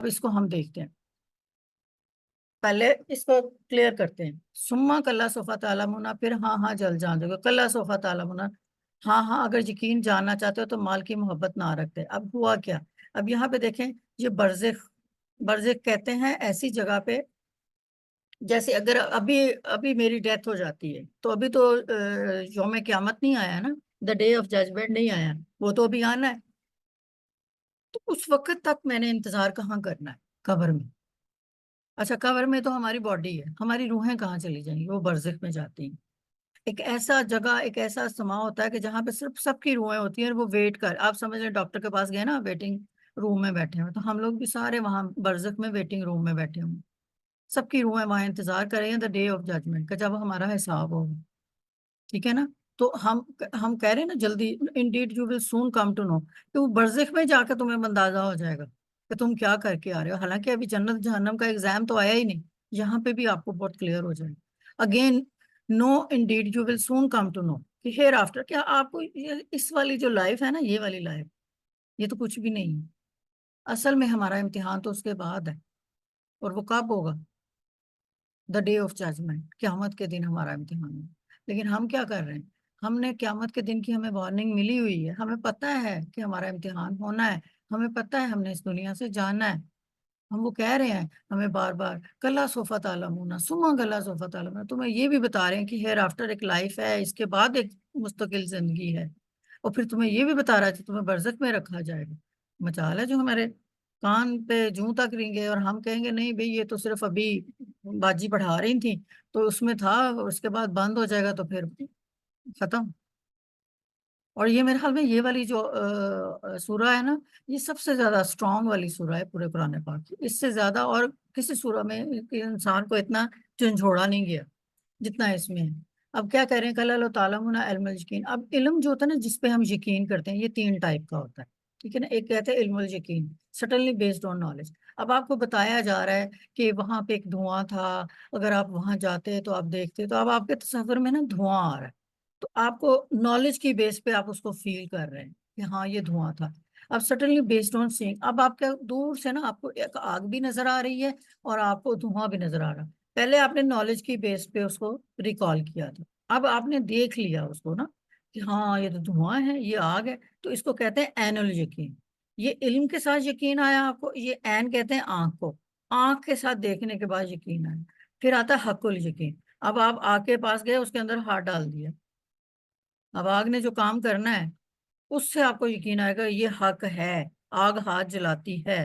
اب اس کو ہم دیکھتے ہیں، پہلے اس کو کلیئر کرتے ہیں. سما کلا سوفا تعلمون، پھر ہاں ہاں جل جان دو گے. کلا سوفا تعلمون، ہاں ہاں اگر یقین جاننا چاہتے ہو تو مال کی محبت نہ رکھتے. اب ہوا کیا؟ اب یہاں پہ دیکھیں، یہ برزخ، برزخ کہتے ہیں ایسی جگہ پہ جیسے اگر ابھی ابھی میری ڈیتھ ہو جاتی ہے تو ابھی تو یوم قیامت نہیں آیا نا، دا ڈے آف ججمنٹ نہیں آیا، وہ تو ابھی آنا ہے. تو اس وقت تک میں نے انتظار کہاں کرنا ہے؟ قبر میں. اچھا قبر میں تو ہماری باڈی ہے، ہماری روحیں کہاں چلی جائیں گی؟ وہ برزخ میں جاتی ہیں. ایک ایسا جگہ، ایک ایسا سما ہوتا ہے کہ جہاں پہ صرف سب کی روحیں ہوتی ہیں اور وہ ویٹ کر، آپ سمجھ لیں ڈاکٹر کے پاس گئے نا، ویٹنگ روم میں بیٹھے ہوئے، تو ہم لوگ بھی سارے وہاں برزخ میں ویٹنگ روم میں بیٹھے ہوئے. سب کی روحیں وہاں انتظار کریں گے دا ڈے آف ججمنٹ کا، جب ہمارا حساب ہوگا. ٹھیک ہے نا؟ تو ہم کہہ رہے ہیں نا جلدی، indeed you will soon come to know, کہ وہ برزخ میں جا کے تمہیں اندازہ ہو جائے گا کہ تم کیا کر کے آ رہے ہو. حالانکہ ابھی جنت جہنم کا ایگزام تو آیا ہی نہیں، یہاں پہ بھی آپ کو بہت کلیئر ہو جائے گا. Again now indeed you will soon come to know کہ ہیئر آفٹر، کیا آپ کو اس والی جو لائف ہے نا، یہ والی لائف، یہ تو کچھ بھی نہیں ہے. اصل میں ہمارا امتحان تو اس کے بعد ہے، اور وہ کب ہوگا؟ دا ڈے آف ججمنٹ، قیامت کے دن ہمارا امتحان ہے. لیکن ہم کیا کر رہے ہیں؟ ہم نے قیامت کے دن کی ہمیں وارننگ ملی ہوئی ہے، ہمیں پتہ ہے کہ ہمارا امتحان ہونا ہے، ہمیں پتہ ہے ہم نے اس دنیا سے جانا ہے. ہم وہ کہہ رہے ہیں ہمیں بار بار کلا سوفا تعلمون سما کلا سوفا تعلمون، تمہیں یہ بھی بتا رہے ہیں کہ ہیئر آفٹر ایک لائف ہے، اس کے بعد ایک مستقل زندگی ہے. اور پھر تمہیں یہ بھی بتا رہا ہے کہ تمہیں برزخ میں رکھا جائے گا. مجال ہے جو ہمارے کان پہ جوں تک رینگے اور ہم کہیں گے نہیں بھئی یہ تو صرف ابھی باجی پڑھا رہی تھی تو اس میں تھا، اس کے بعد بند ہو جائے گا تو پھر ختم. اور یہ میرے خیال میں یہ والی جو سورہ ہے نا، یہ سب سے زیادہ اسٹرانگ والی سورہ ہے پورے قرآن پاک کی. اس سے زیادہ اور کسی سورہ میں انسان کو اتنا جھنجھوڑا نہیں گیا جتنا اس میں ہے. اب کیا کہہ رہے ہیں؟ کل اللہ تعالیٰ علم الیقین. اب علم جو ہوتا ہے نا جس پہ ہم یقین کرتے ہیں، یہ 3 ٹائپ کا ہوتا ہے. ٹھیک ہے نا؟ ایک کہتے ہیں علم الیقین، سٹنلی بیسڈ آن نالج. اب آپ کو بتایا جا رہا ہے کہ وہاں پہ ایک دھواں تھا، اگر آپ وہاں جاتے تو آپ دیکھتے، تو اب آپ کے تصور میں نا دھواں آ رہا ہے، تو آپ کو نالج کی بیس پہ آپ اس کو فیل کر رہے ہیں کہ ہاں یہ دھواں تھا. اب سٹنلی بیسڈ آن سینگ، اب آپ کے دور سے نا آپ کو ایک آگ بھی نظر آ رہی ہے اور آپ کو دھواں بھی نظر آ رہا ہے. پہلے آپ نے نالج کی بیس پہ اس کو ریکال کیا تھا، اب آپ نے دیکھ لیا اس کو نا کہ ہاں یہ تو دھواں ہے، یہ آگ ہے، تو اس کو کہتے ہیں عین الیقین. یہ علم کے ساتھ یقین آیا آپ کو، یہ عین کہتے ہیں آنکھ کو، آنکھ کے ساتھ دیکھنے کے بعد یقین آیا. پھر آتا ہے حق الیقین. اب آپ آگ کے پاس گئے، اس کے اندر ہاتھ ڈال دیا، اب آگ نے جو کام کرنا ہے اس سے آپ کو یقین آئے گا یہ حق ہے، آگ ہاتھ جلاتی ہے.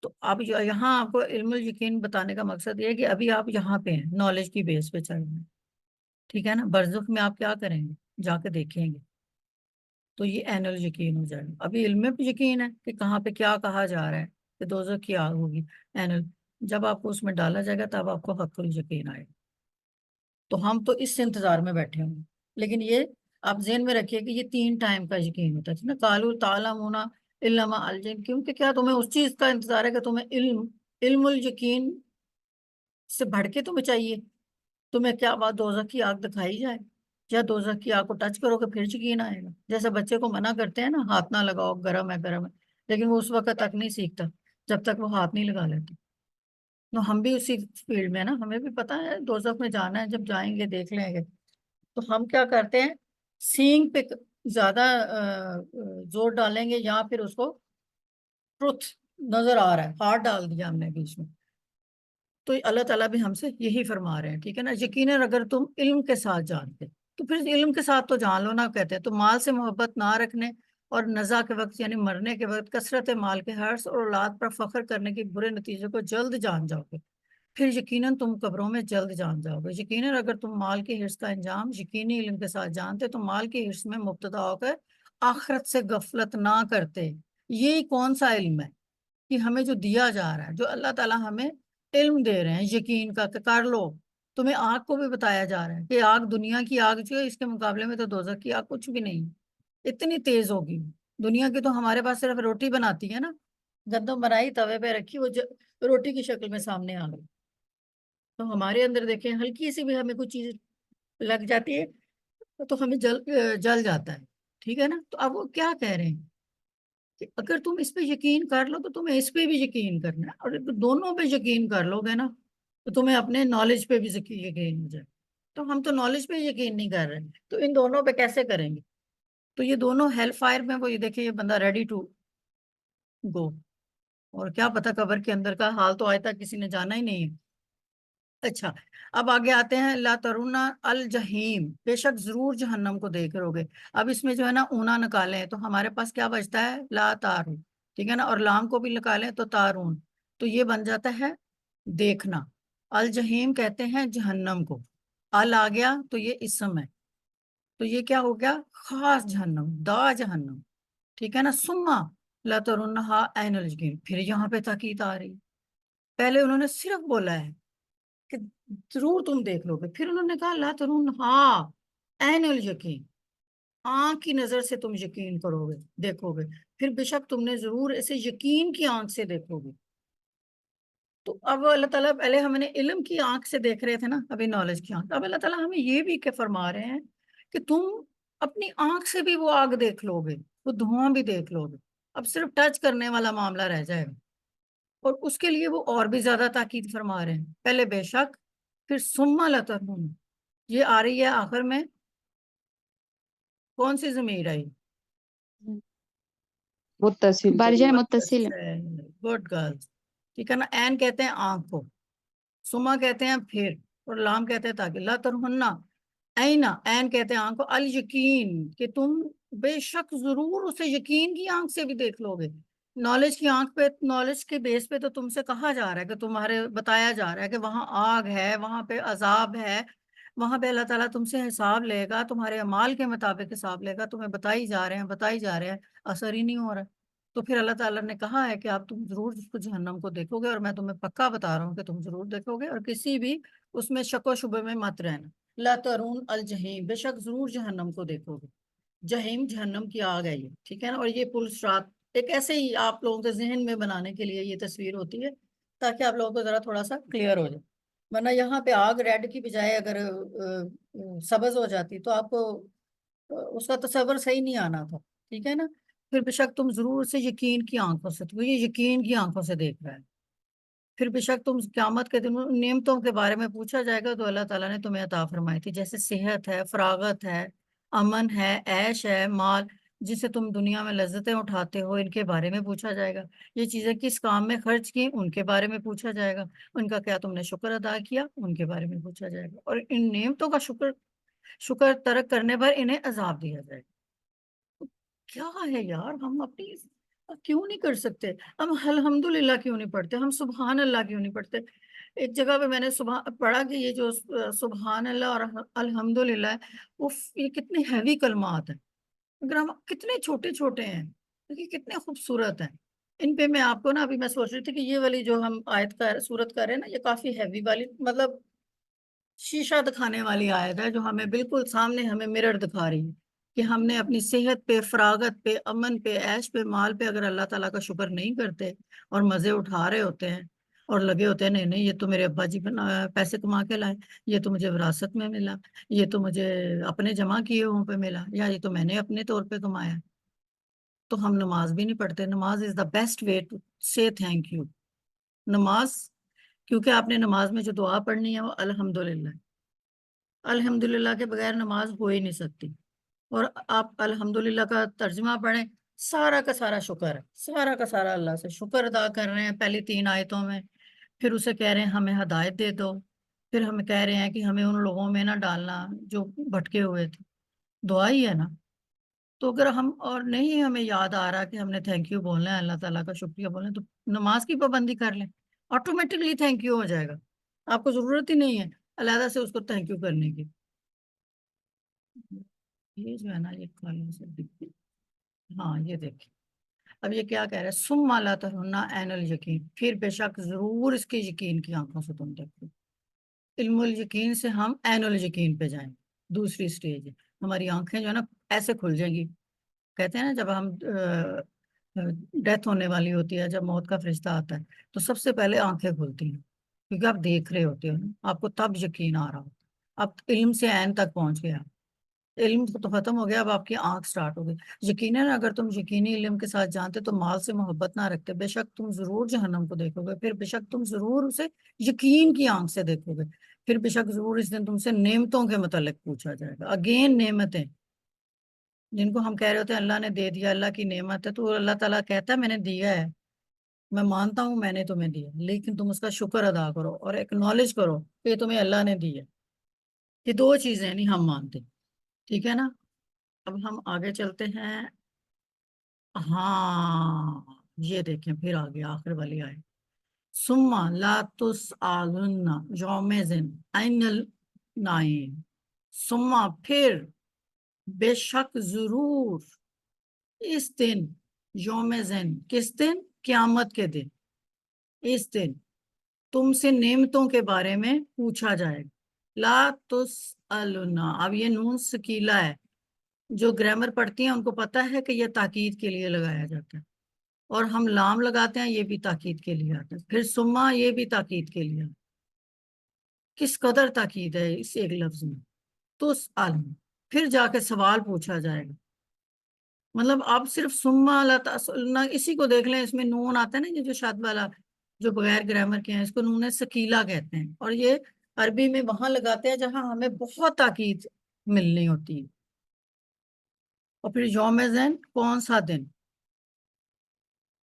تو اب یہاں آپ کو علم الیقین بتانے کا مقصد یہ ہے کہ ابھی آپ یہاں پہ ہیں، نالج کی بیس پہ چل رہے ہیں. ٹھیک ہے نا؟ برزخ میں آپ کیا کریں گے؟ جا کے دیکھیں گے، تو یہ عین الیقین ہو جائے گا. ابھی علم میں بھی یقین ہے کہ کہاں پہ کیا کہا جا رہا ہے کہ دوزخ کی آگ ہوگی. جب آپ کو اس میں ڈالا جائے گا تب آپ کو حق الیقین آئے گا. تو ہم تو اس سے انتظار میں بیٹھے ہوں گے. لیکن یہ آپ ذہن میں رکھیے کہ یہ 3 ٹائم کا یقین ہوتا ہے نا. قالوا تعلمون الا ما الجن، کیونکہ کیا تمہیں اس چیز کا انتظار ہے کہ تمہیں علم الیقین سے بڑھ کے تمہیں چاہیے. تمہیں کیا بات دوزخ کی آگ دکھائی جائے یا دوزخ کی آگ کو ٹچ کرو کہ پھر یقین آئے گا؟ جیسے بچے کو منع کرتے ہیں نا، ہاتھ نہ لگاؤ، گرم ہے گرم ہے، لیکن وہ اس وقت تک نہیں سیکھتا جب تک وہ ہاتھ نہیں لگا لیتا. تو ہم بھی اسی فیلڈ میں نا، ہمیں بھی پتا ہے دوزخ میں جانا ہے، جب جائیں گے دیکھ لیں گے. تو ہم کیا کرتے ہیں؟ سینگ پہ زیادہ زور ڈالیں گے، یا پھر اس کو ٹروتھ نظر آ رہا ہے، ہاتھ ڈال دیا ہم نے بیچ میں. تو اللہ تعالیٰ بھی ہم سے یہی فرما رہے ہیں. ٹھیک ہے نا؟ یقیناً اگر تم علم کے ساتھ جانتے تو پھر علم کے ساتھ تو جان لو نا. کہتے ہیں تو مال سے محبت نہ رکھنے اور نزا کے وقت یعنی مرنے کے وقت کثرت مال کے حرص اور اولاد پر فخر کرنے کے برے نتیجے کو جلد جان جاؤ گے. پھر یقیناً تم قبروں میں جلد جان جاؤ گے. یقیناً اگر تم مال کے حرص کا انجام یقینی علم کے ساتھ جانتے تو مال کے حرص میں مبتلا ہو کر آخرت سے غفلت نہ کرتے. یہ کون سا علم ہے کہ ہمیں جو دیا جا رہا ہے، جو اللہ تعالیٰ ہمیں علم دے رہے ہیں یقین کا کہ کر لو. تمہیں آگ کو بھی بتایا جا رہا ہے کہ آگ، دنیا کی آگ جو ہے اس کے مقابلے میں تو دوزخ کی آگ کچھ بھی نہیں، اتنی تیز ہوگی. دنیا کی تو ہمارے پاس صرف روٹی بناتی ہے نا، گندم بنائی توے پہ رکھی، وہ روٹی کی شکل میں سامنے آ گئی. تو ہمارے اندر دیکھیں ہلکی سی بھی ہمیں کوئی چیز لگ جاتی ہے تو ہمیں جل جاتا ہے. ٹھیک ہے نا؟ تو اب وہ کیا کہہ رہے ہیں کہ اگر تم اس پہ یقین کر لو تو تمہیں اس پہ بھی یقین کرنا ہے، اور دونوں پہ یقین کر لو گے نا تو تمہیں اپنے نالج پہ بھی یقین ہو جائے. تو ہم تو نالج پہ یقین نہیں کر رہے، تو ان دونوں پہ کیسے کریں گے؟ تو یہ دونوں ہیل فائر میں، وہ یہ دیکھیں یہ بندہ ریڈی ٹو گو، اور کیا پتا قبر کے اندر کا حال تو آج تک کسی نے جانا ہی نہیں ہے. اچھا، اب آگے آتے ہیں، لا ترونا الجحیم، بے شک ضرور جہنم کو دیکھ رو گے. اب اس میں جو ہے نا اونا نکالیں تو ہمارے پاس کیا بچتا ہے؟ لا تارو، ٹھیک ہے نا، اور لام کو بھی نکالیں تو تارون، تو یہ بن جاتا ہے دیکھنا. الجحیم کہتے ہیں جہنم کو، ال آ گیا تو یہ اسم ہے، تو یہ کیا ہو گیا؟ خاص جہنم، دا جہنم، ٹھیک ہے نا. سما لا ترونہا عین الجحیم، پھر یہاں پہ تاکید آ رہی. پہلے انہوں نے صرف بولا ہے کہ ضرور تم دیکھ لو گے، پھر انہوں نے کہا لا ترونہا عین الیقین، آنکھ کی نظر سے تم یقین کرو گے، دیکھو گے، پھر بے شک تم نے ضرور اسے یقین کی آنکھ سے دیکھو گے. تو اب اللہ تعالیٰ، پہلے ہم نے علم کی آنکھ سے دیکھ رہے تھے نا، ابھی نالج کی آنکھ، اب اللہ تعالیٰ ہمیں یہ بھی کہ فرما رہے ہیں کہ تم اپنی آنکھ سے بھی وہ آگ دیکھ لو گے، وہ دھواں بھی دیکھ لو گے. اب صرف ٹچ کرنے والا معاملہ رہ جائے گا، اور اس کے لیے وہ اور بھی زیادہ تاکید فرما رہے ہیں. پہلے بے شک، پھر ثم لترون، یہ آ رہی ہے آخر میں کون سی ضمیر آئی؟ متصل بارجان متصل. گڈ گرلز، ٹھیک ہے نا. این کہتے ہیں آنکھ کو، سما کہتے ہیں پھر، اور لام کہتے ہیں تاکہ. لا ترہنہ اینا، این کہتے ہیں آنکھ کو، الیقین کہ تم بے شک ضرور اسے یقین کی آنکھ سے بھی دیکھ لو گے. نالج کی آنکھ پہ، نالج کے بیس پہ تو تم سے کہا جا رہا ہے کہ تمہارے بتایا جا رہا ہے کہ وہاں آگ ہے، وہاں پہ عذاب ہے، وہاں پہ اللہ تعالیٰ تم سے حساب لے گا، تمہارے اعمال کے مطابق حساب لے گا. تمہیں بتائی جا رہے ہیں، بتائی جا رہے ہیں، اثر ہی نہیں ہو رہا. تو پھر اللہ تعالیٰ نے کہا ہے کہ آپ تم ضرور اس کو جہنم کو دیکھو گے، اور میں تمہیں پکا بتا رہا ہوں کہ تم ضرور دیکھو گے، اور کسی بھی اس میں شک و شبے میں مت رہنا. لا ترون الجحیم، بے شک ضرور جہنم کو دیکھو گے. جہیم جہنم کی آگ ہے یہ، ٹھیک ہے نا. اور یہ پل سرات ایک ایسے ہی آپ لوگوں کے ذہن میں بنانے کے لیے یہ تصویر ہوتی ہے، تاکہ آپ لوگوں کو ذرا تھوڑا سا کلیئر ہو جائے. ورنہ یہاں پہ آگ ریڈ کی بجائے اگر سبز ہو جاتی تو آپ کو اس کا تصور صحیح نہیں آنا تھا، ٹھیک ہے نا. پھر بے شک تم ضرور سے یقین کی آنکھوں سے، تو یہ یقین کی آنکھوں سے دیکھ رہا ہے. پھر بے شک تم قیامت کے دن نعمتوں کے بارے میں پوچھا جائے گا تو اللہ تعالیٰ نے تمہیں عطا فرمائی تھی، جیسے صحت ہے، فراغت ہے، امن ہے، عیش ہے، مال جسے تم دنیا میں لذتیں اٹھاتے ہو، ان کے بارے میں پوچھا جائے گا. یہ چیزیں کس کام میں خرچ کی، ان کے بارے میں پوچھا جائے گا. ان کا کیا تم نے شکر ادا کیا، ان کے بارے میں پوچھا جائے گا. اور ان نعمتوں کا شکر ترک کرنے پر انہیں عذاب دیا جائے گا. کیا ہے یار، ہم اپنی کیوں نہیں کر سکتے؟ ہم الحمدللہ کیوں نہیں پڑھتے؟ ہم سبحان اللہ کیوں نہیں پڑھتے؟ ایک جگہ پہ میں نے پڑھا کہ یہ جو سبحان اللہ اور الحمدللہ ہے، یہ کتنے ہیوی کلمات ہیں، اگر ہم کتنے چھوٹے چھوٹے ہیں، یہ کتنے خوبصورت ہیں. ان پہ میں آپ کو نا، ابھی میں سوچ رہی تھی کہ یہ والی جو ہم آیت کا صورت کر رہے ہیں نا، یہ کافی ہیوی والی، مطلب شیشہ دکھانے والی آیت ہے، جو ہمیں بالکل سامنے ہمیں مرر دکھا رہی ہے کہ ہم نے اپنی صحت پہ، فراغت پہ، امن پہ، عیش پہ، مال پہ اگر اللہ تعالیٰ کا شکر نہیں کرتے اور مزے اٹھا رہے ہوتے ہیں اور لگے ہوتے ہیں نہیں نہیں یہ تو میرے ابا جی پیسے کما کے لائے، یہ تو مجھے وراثت میں ملا، یہ تو مجھے اپنے جمع کیے ہوں پہ ملا، یا یہ تو میں نے اپنے طور پہ کمایا، تو ہم نماز بھی نہیں پڑھتے. نماز از دا بیسٹ وے ٹو سے تھینک یو. نماز، کیونکہ آپ نے نماز میں جو دعا پڑھنی ہے وہ الحمدللہ، الحمدللہ کے بغیر نماز ہو ہی نہیں سکتی. اور آپ الحمدللہ کا ترجمہ پڑھیں، سارا کا سارا شکر ہے، سارا کا سارا اللہ سے شکر ادا کر رہے ہیں پہلی 3 آیتوں میں. پھر اسے کہہ رہے ہیں ہمیں ہدایت دے دو، پھر ہمیں کہہ رہے ہیں کہ ہمیں ان لوگوں میں نہ ڈالنا جو بھٹکے ہوئے تھے. دعا ہی ہے نا. تو اگر ہم اور نہیں ہمیں یاد آ رہا کہ ہم نے تھینک یو بولنا ہے، اللہ تعالیٰ کا شکریہ بولنا ہے، تو نماز کی پابندی کر لیں، آٹومیٹکلی تھینک یو ہو جائے گا. آپ کو ضرورت ہی نہیں ہے علیحدہ سے اس کو تھینک یو کرنے کی. یہ جو ہے نا یہ کالوں سے ہاں یہ دیکھیں، اب یہ کیا کہہ رہا ہے، ثم لا ترون عین الیقین، پھر بے شک ضرور اس کے یقین کی آنکھوں سے تم دیکھو. علم الیقین سے ہم عین الیقین پہ جائیں، دوسری سٹیج ہے. ہماری آنکھیں جو ہے نا ایسے کھل جائیں گی. کہتے ہیں نا جب ہم ڈیتھ ہونے والی ہوتی ہے، جب موت کا فرشتہ آتا ہے تو سب سے پہلے آنکھیں کھلتی ہیں، کیونکہ آپ دیکھ رہے ہوتے ہو نا، آپ کو تب یقین آ رہا ہوتا، اب علم سے عین تک پہنچ گیا. علم تو ختم ہو گیا، اب آپ کی آنکھ سٹارٹ ہو گئی۔ یقیناً اگر تم یقینی علم کے ساتھ جانتے تو مال سے محبت نہ رکھتے، بے شک تم ضرور جہنم کو دیکھو گے، پھر بے شک تم ضرور اسے یقین کی آنکھ سے دیکھو گے، پھر بے شک ضرور اس دن تم سے نعمتوں کے متعلق پوچھا جائے گا۔ اگین نعمتیں جن کو ہم کہہ رہے ہوتے ہیں اللہ نے دے دیا، اللہ کی نعمت ہے، تو اللہ تعالیٰ کہتا ہے میں نے دیا ہے، میں مانتا ہوں میں نے تمہیں دیا، لیکن تم اس کا شکر ادا کرو اور ایکنالج کرو کہ یہ تمہیں اللہ نے دی ہے۔ یہ دو چیزیں نہیں ہم مانتے، ٹھیک ہے نا؟ اب ہم آگے چلتے ہیں۔ ہاں یہ دیکھیں پھر آگے آخر والی آئے، ثم لا تسألن یومئذ عن النعیم، ثم پھر بے شک ضرور اس دن، یوم زن کس دن؟ قیامت کے دن، اس دن تم سے نعمتوں کے بارے میں پوچھا جائے گا۔ لا تسألن، اب یہ نون سکیلا ہے، جو گرامر پڑھتی ہیں ان کو پتا ہے کہ یہ تاکید کے لیے لگایا جاتا ہے، اور ہم لام لگاتے ہیں یہ بھی تاکید کے لیے آتا ہے، پھر سما یہ بھی تاکید کے لیے آتا ہے۔ کس قدر تاکید ہے اس ایک لفظ میں، تسألن، پھر جا کے سوال پوچھا جائے گا۔ مطلب آپ صرف سما لا تسألن اسی کو دیکھ لیں، اس میں نون آتا ہے نا، یہ جو شاد والا جو بغیر گرامر کے ہیں اس کو نون سکیلا کہتے ہیں، اور یہ عربی میں وہاں لگاتے ہیں جہاں ہمیں بہت تاکید ملنی ہوتی ہے۔ اور پھر یوم زین کون سا دن؟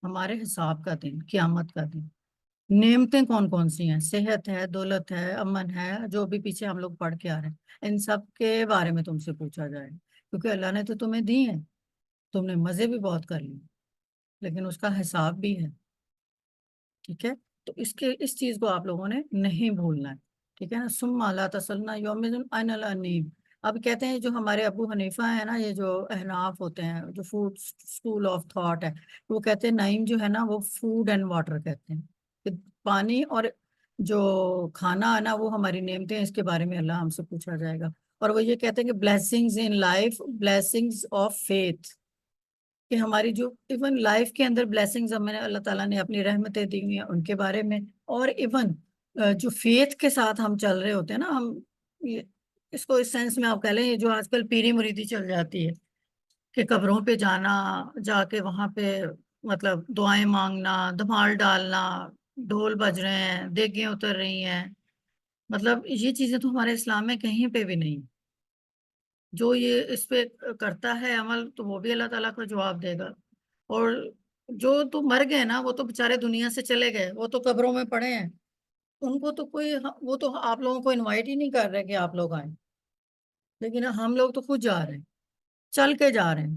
ہمارے حساب کا دن، قیامت کا دن۔ نعمتیں کون کون سی ہیں؟ صحت ہے، دولت ہے، امن ہے، جو بھی پیچھے ہم لوگ پڑھ کے آ رہے ہیں، ان سب کے بارے میں تم سے پوچھا جائے، کیونکہ اللہ نے تو تمہیں دی ہے، تم نے مزے بھی بہت کر لیے، لیکن اس کا حساب بھی ہے، ٹھیک ہے؟ تو اس چیز کو آپ لوگوں نے نہیں بھولنا ہے، ٹھیک ہے نا؟ ثم لا تسألن یومئذ عن النعیم۔ اب کہتے ہیں جو ہمارے ابو حنیفہ ہیں نا، یہ جو احناف ہوتے ہیں، جو فوڈ اسکول آف تھاٹ ہے، وہ کہتے ہیں نعیم جو ہے نا وہ فوڈ اینڈ واٹر کہتے ہیں، کہ پانی اور جو کھانا ہے نا وہ ہماری نعمتیں ہیں، اس کے بارے میں اللہ ہم سے پوچھا جائے گا۔ اور وہ یہ کہتے ہیں کہ blessings in life, blessings of faith, کہ ہماری جو ایون لائف کے اندر بلیسنگز ہمیں اللہ تعالیٰ نے اپنی رحمتیں دی ہوئی ہیں ان کے بارے میں، اور ایون جو فیتھ کے ساتھ ہم چل رہے ہوتے ہیں نا، ہم اس کو اس سینس میں آپ کہہ لیں، یہ جو آج کل پیری مریدی چل جاتی ہے کہ قبروں پہ جانا، جا کے وہاں پہ مطلب دعائیں مانگنا، دھمال ڈالنا، ڈھول بج رہے ہیں، دیگیں اتر رہی ہیں، مطلب یہ چیزیں تو ہمارے اسلام میں کہیں پہ بھی نہیں۔ جو یہ اس پہ کرتا ہے عمل تو وہ بھی اللہ تعالیٰ کو جواب دے گا، اور جو تو مر گئے نا وہ تو بےچارے دنیا سے چلے گئے، وہ تو قبروں میں پڑے ہیں، ان کو تو کوئی، وہ تو آپ لوگوں کو انوائٹ ہی نہیں کر رہے کہ آپ لوگ آئیں، لیکن ہم لوگ تو خود جا رہے ہیں، چل کے جا رہے ہیں،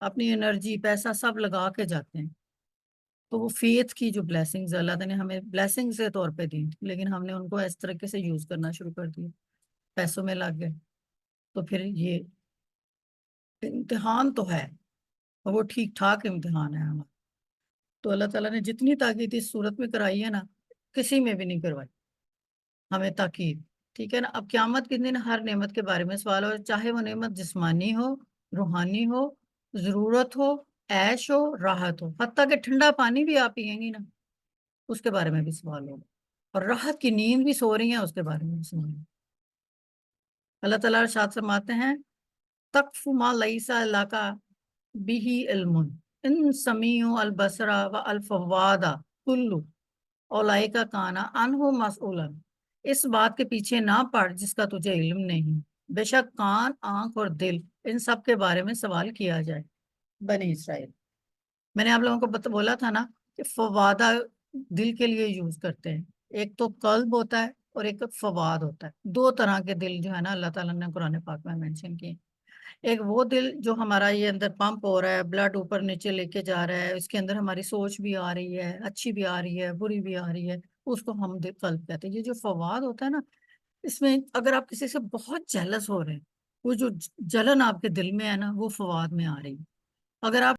اپنی انرجی پیسہ سب لگا کے جاتے ہیں۔ تو وہ فیتھ کی جو بلیسنگز اللہ تعالیٰ نے ہمیں بلیسنگ کے طور پہ دی، لیکن ہم نے ان کو اس طریقے سے یوز کرنا شروع کر دیا، پیسوں میں لگ گئے، تو پھر یہ امتحان تو ہے، اور وہ ٹھیک ٹھاک امتحان ہے ہمارا۔ تو اللہ تعالیٰ نے جتنی تاکید اس صورت میں کرائی ہے نا، کسی میں بھی نہیں کروائی ہمیں تاکید، ٹھیک ہے نا؟ اب قیامت کے دن ہر نعمت کے بارے میں سوال ہو، چاہے وہ نعمت جسمانی ہو، روحانی ہو، ضرورت ہو، عیش ہو، راحت ہو، حتیٰ کہ ٹھنڈا پانی بھی آپ پیئیں گی نا اس کے بارے میں بھی سوال ہوگا، اور راحت کی نیند بھی سو رہی ہیں اس کے بارے میں بھی سوال ہوگا۔ اللہ تعالیٰ ارشاد فرماتے ہیں تقف ما لیس لک به علم ان سمیع البصر والفؤاد کل اولئک کان عنہ مسئولا، اس بات کے پیچھے نہ پڑ جس کا تجھے علم نہیں، بے شک کان، آنکھ اور دل ان سب کے بارے میں سوال کیا جائے۔ بنی اسرائیل، میں نے آپ لوگوں کو بولا تھا نا کہ فوادہ دل کے لیے یوز کرتے ہیں، ایک تو قلب ہوتا ہے اور ایک فواد ہوتا ہے، دو طرح کے دل جو ہے نا اللہ تعالیٰ نے قرآن پاک میں مینشن کیے۔ ایک وہ دل جو ہمارا یہ اندر پمپ ہو رہا ہے، بلڈ اوپر نیچے لے کے جا رہا ہے، اس کے اندر ہماری سوچ بھی آ رہی ہے، اچھی بھی آ رہی ہے، بری بھی آ رہی ہے، اس کو ہم قلب کہتے ہیں۔ یہ جو فواد ہوتا ہے نا، اس میں اگر آپ کسی سے بہت جیلس ہو رہے ہیں، وہ جو جلن آپ کے دل میں ہے نا وہ فواد میں آ رہی ہے۔ اگر آپ